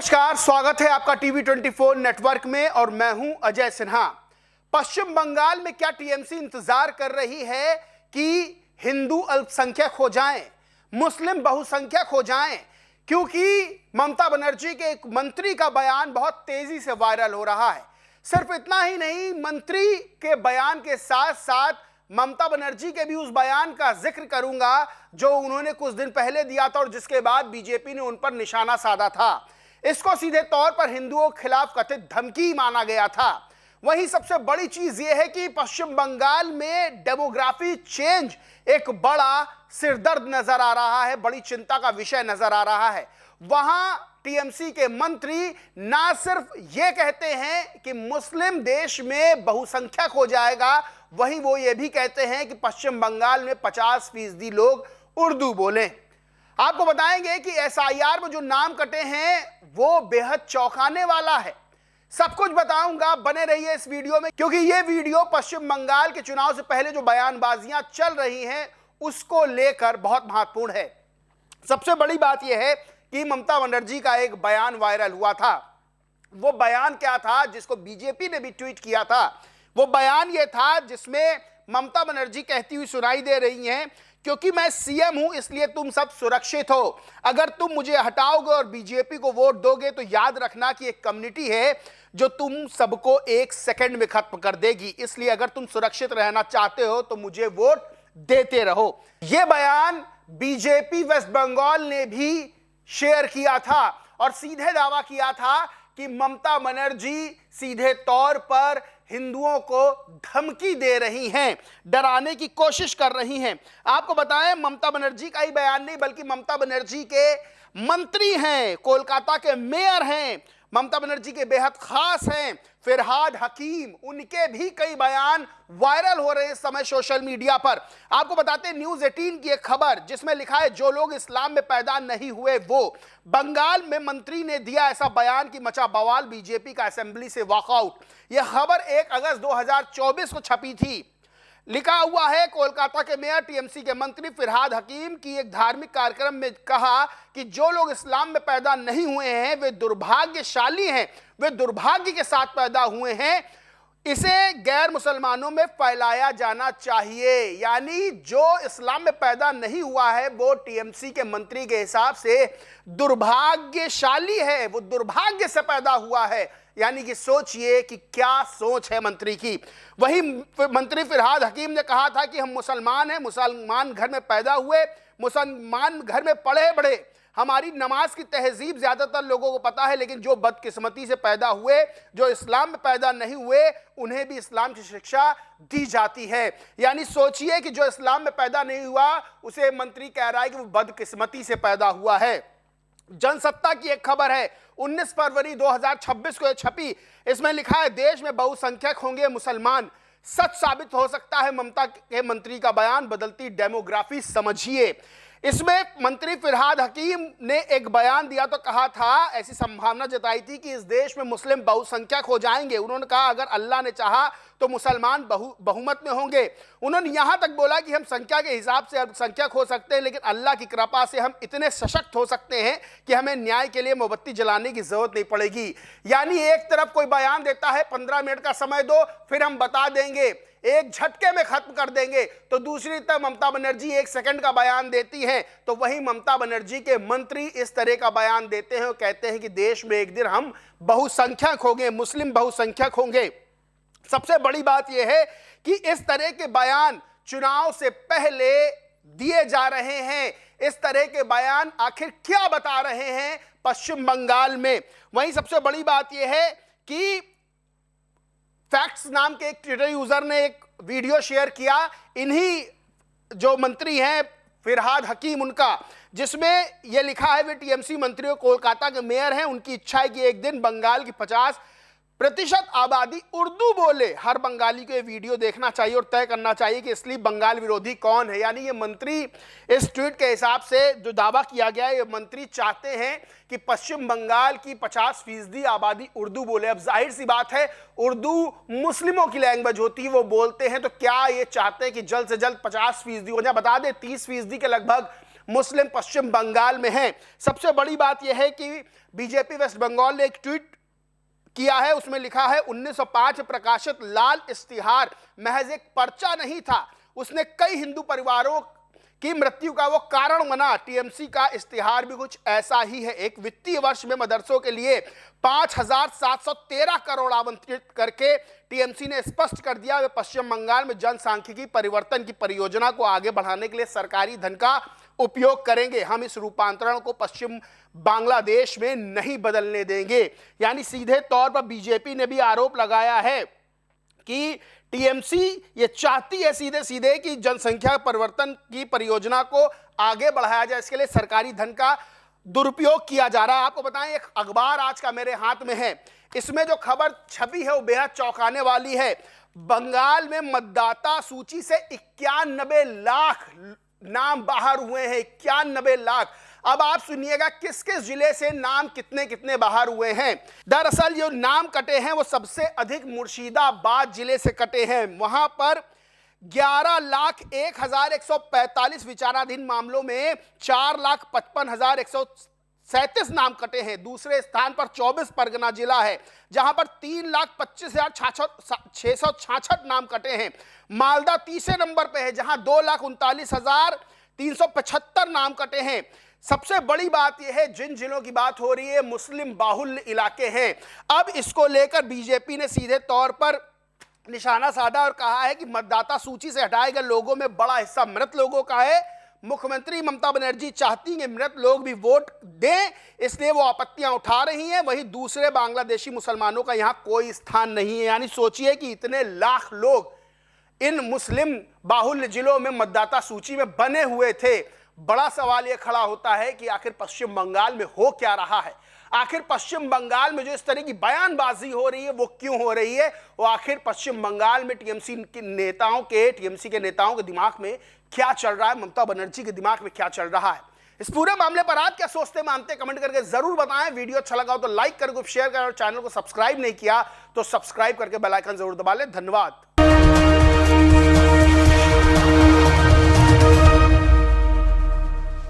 नमस्कार, स्वागत है आपका टीवी 24 नेटवर्क में और मैं हूं अजय सिन्हा। पश्चिम बंगाल में क्या टीएमसी इंतजार कर रही है कि हिंदू अल्पसंख्यक हो जाएं, मुस्लिम बहुसंख्यक हो जाएं? क्योंकि ममता बनर्जी के एक मंत्री का बयान बहुत तेजी से वायरल हो रहा है। सिर्फ इतना ही नहीं, मंत्री के बयान के साथ साथ ममता बनर्जी के भी उस बयान का जिक्र करूंगा जो उन्होंने कुछ दिन पहले दिया था और जिसके बाद बीजेपी ने उन पर निशाना साधा था। इसको सीधे तौर पर हिंदुओं के खिलाफ कथित धमकी माना गया था। वहीं सबसे बड़ी चीज यह है कि पश्चिम बंगाल में डेमोग्राफी चेंज एक बड़ा सिरदर्द नजर आ रहा है, बड़ी चिंता का विषय नजर आ रहा है। वहां टीएमसी के मंत्री ना सिर्फ ये कहते हैं कि मुस्लिम देश में बहुसंख्यक हो जाएगा, वहीं वो ये भी कहते हैं कि पश्चिम बंगाल में 50% लोग उर्दू बोलें। आपको बताएंगे कि एसआईआर में जो नाम कटे हैं वो बेहद चौंकाने वाला है। सब कुछ बताऊंगा, बने रहिए इस वीडियो में, क्योंकि ये वीडियो पश्चिम बंगाल के चुनाव से पहले जो बयानबाजियां चल रही हैं उसको लेकर बहुत महत्वपूर्ण है। सबसे बड़ी बात यह है कि ममता बनर्जी का एक बयान वायरल हुआ था। वो बयान क्या था जिसको बीजेपी ने भी ट्वीट किया था? वो बयान ये था जिसमें ममता बनर्जी कहती हुई सुनाई दे रही हैं, क्योंकि मैं सीएम हूं इसलिए तुम सब सुरक्षित हो। अगर तुम मुझे हटाओगे और बीजेपी को वोट दोगे तो याद रखना कि एक कम्युनिटी है जो तुम सबको 1 सेकंड में खत्म कर देगी, इसलिए अगर तुम सुरक्षित रहना चाहते हो तो मुझे वोट देते रहो। यह बयान बीजेपी वेस्ट बंगाल ने भी शेयर किया था और सीधे दावा किया था कि ममता बनर्जी सीधे तौर पर हिंदुओं को धमकी दे रही हैं, डराने की कोशिश कर रही हैं। आपको बताएं, ममता बनर्जी का ही बयान नहीं बल्कि ममता बनर्जी के मंत्री हैं, कोलकाता के मेयर हैं, ममता बनर्जी के बेहद खास हैं फिरहाद हकीम, उनके भी कई बयान वायरल हो रहे हैं इस समय सोशल मीडिया पर। आपको बताते हैं न्यूज़ 18 की एक खबर जिसमें लिखा है जो लोग इस्लाम में पैदा नहीं हुए वो। बंगाल में मंत्री ने दिया ऐसा बयान कि मचा बवाल, बीजेपी का असेंबली से वॉकआउट। यह खबर 1 अगस्त 2024 को छपी थी। लिखा हुआ है कोलकाता के मेयर टीएमसी के मंत्री फिरहाद हकीम की एक धार्मिक कार्यक्रम में कहा कि जो लोग इस्लाम में पैदा नहीं हुए हैं वे दुर्भाग्यशाली हैं, वे दुर्भाग्य के साथ पैदा हुए हैं, इसे गैर मुसलमानों में फैलाया जाना चाहिए। यानी जो इस्लाम में पैदा नहीं हुआ है वो टीएमसी के मंत्री के हिसाब से दुर्भाग्यशाली है, वो दुर्भाग्य से पैदा हुआ है। यानी कि सोचिए कि क्या सोच है मंत्री की। वही मंत्री फिरहाद हकीम ने कहा था कि हम मुसलमान हैं, मुसलमान घर में पैदा हुए, मुसलमान घर में पढ़े बढ़े, हमारी नमाज की तहजीब ज्यादातर लोगों को पता है, लेकिन जो बदकिस्मती से पैदा हुए, जो इस्लाम में पैदा नहीं हुए, उन्हें भी इस्लाम की शिक्षा दी जाती है। यानी सोचिए कि जो इस्लाम में पैदा नहीं हुआ उसे मंत्री कह रहा है कि वो बदकिस्मती से पैदा हुआ है। जनसत्ता की एक खबर है 19 फरवरी 2026 को छपी। इसमें लिखा है देश में बहुसंख्यक होंगे मुसलमान, सच साबित हो सकता है ममता के मंत्री का बयान, बदलती डेमोग्राफी समझिए। इसमें मंत्री फिरहाद हकीम ने एक बयान दिया तो कहा था, ऐसी संभावना जताई थी कि इस देश में मुस्लिम बहुसंख्यक हो जाएंगे। उन्होंने कहा अगर अल्लाह ने चाहा तो मुसलमान बहुमत में होंगे। उन्होंने यहां तक बोला कि हम संख्या के हिसाब से अल्पसंख्यक हो सकते हैं, लेकिन अल्लाह की कृपा से हम इतने सशक्त हो सकते हैं कि हमें न्याय के लिए मोमबत्ती जलाने की जरूरत नहीं पड़ेगी। यानी एक तरफ कोई बयान देता है 15 मिनट का समय दो फिर हम बता देंगे, एक झटके में खत्म कर देंगे, तो दूसरी तरफ ममता बनर्जी 1 सेकंड का बयान देती हैं, तो वही ममता बनर्जी के मंत्री इस तरह का बयान देते हैं और कहते हैं कि देश में एक दिन हम बहुसंख्यक होंगे, मुस्लिम बहुसंख्यक होंगे। सबसे बड़ी बात यह है कि इस तरह के बयान चुनाव से पहले दिए जा रहे हैं। इस तरह के बयान आखिर क्या बता रहे हैं पश्चिम बंगाल में? वहीं सबसे बड़ी बात यह है कि फैक्ट्स नाम के एक ट्विटर यूजर ने एक वीडियो शेयर किया, इन्हीं जो मंत्री हैं फिरहाद हकीम उनका, जिसमें यह लिखा है वे टीएमसी मंत्री कोलकाता के मेयर हैं, उनकी इच्छा है कि एक दिन बंगाल की 50% आबादी उर्दू बोले। हर बंगाली को ये वीडियो देखना चाहिए और तय करना चाहिए कि असली बंगाल विरोधी कौन है। यानी ये मंत्री, इस ट्वीट के हिसाब से जो दावा किया गया है, ये मंत्री चाहते हैं कि पश्चिम बंगाल की 50% आबादी उर्दू बोले। अब जाहिर सी बात है उर्दू मुस्लिमों की लैंग्वेज होती है, वो बोलते हैं, तो क्या ये चाहते हैं कि जल्द से जल्द 50% हो जाए? बता दें 30% के लगभग मुस्लिम पश्चिम बंगाल में हैं। सबसे बड़ी बात यह है कि बीजेपी वेस्ट बंगाल ने एक ट्वीट किया है, उसमें लिखा है 1905 प्रकाशित लाल इश्तिहार महज एक पर्चा नहीं था, उसने कई हिंदू परिवारों की मृत्यु का वो कारण बना। टीएमसी का इश्तिहार भी कुछ ऐसा ही है। एक वित्तीय वर्ष में मदरसों के लिए 5,713 करोड़ आवंटित करके टीएमसी ने स्पष्ट कर दिया वे पश्चिम बंगाल में जनसांख्यिकी परिवर्तन की परियोजना को आगे बढ़ाने के लिए सरकारी धन का उपयोग करेंगे। हम इस रूपांतरण को पश्चिम बांग्लादेश में नहीं बदलने देंगे। यानी सीधे तौर पर बीजेपी ने भी आरोप लगाया है कि टीएमसी ये चाहती है सीधे सीधे कि जनसंख्या परिवर्तन की परियोजना को आगे बढ़ाया जाए, इसके लिए सरकारी धन का दुरुपयोग किया जा रहा है। आपको बताएं, एक अखबार आज का मेरे हाथ में है, इसमें जो खबर छपी है वो बेहद चौंकाने वाली है। बंगाल में मतदाता सूची से 91 लाख नाम बाहर हुए हैं, 91 लाख। अब आप सुनिएगा किस किस जिले से नाम कितने कितने बाहर हुए हैं। दरअसल जो नाम कटे हैं वो सबसे अधिक मुर्शिदाबाद जिले से कटे हैं। वहां पर 11,01,145 विचाराधीन मामलों में 4,55,137 नाम कटे हैं। दूसरे स्थान पर 24 परगना जिला है जहां पर 3,25,666 नाम कटे हैं। मालदा तीसरे नंबर पे है जहां 2,39,375 नाम कटे हैं। सबसे बड़ी बात यह है, जिन जिलों की बात हो रही है मुस्लिम बाहुल्य इलाके हैं। अब इसको लेकर बीजेपी ने सीधे तौर पर निशाना साधा और कहा है कि मतदाता सूची से हटाए गए लोगों में बड़ा हिस्सा मृत लोगों का है। मुख्यमंत्री ममता बनर्जी चाहती हैं मृत लोग भी वोट दें, इसलिए वो आपत्तियां उठा रही हैं। वहीं दूसरे बांग्लादेशी मुसलमानों का यहां कोई स्थान नहीं है। यानी सोचिए कि इतने लाख लोग इन मुस्लिम बाहुल्य जिलों में मतदाता सूची में बने हुए थे। बड़ा सवाल यह खड़ा होता है कि आखिर पश्चिम बंगाल में हो क्या रहा है। आखिर पश्चिम बंगाल में जो इस तरह की बयानबाजी हो रही है वो क्यों हो रही है। वो आखिर पश्चिम बंगाल में टीएमसी के नेताओं के दिमाग में क्या चल रहा है, ममता बनर्जी के दिमाग में क्या चल रहा है। इस पूरे मामले पर आप क्या सोचते मानते कमेंट करके जरूर बताएं। वीडियो अच्छा लगा हो तो लाइक कर, शेयर करें और चैनल को सब्सक्राइब नहीं किया तो सब्सक्राइब करके बेल आइकन जरूर दबा लें। धन्यवाद।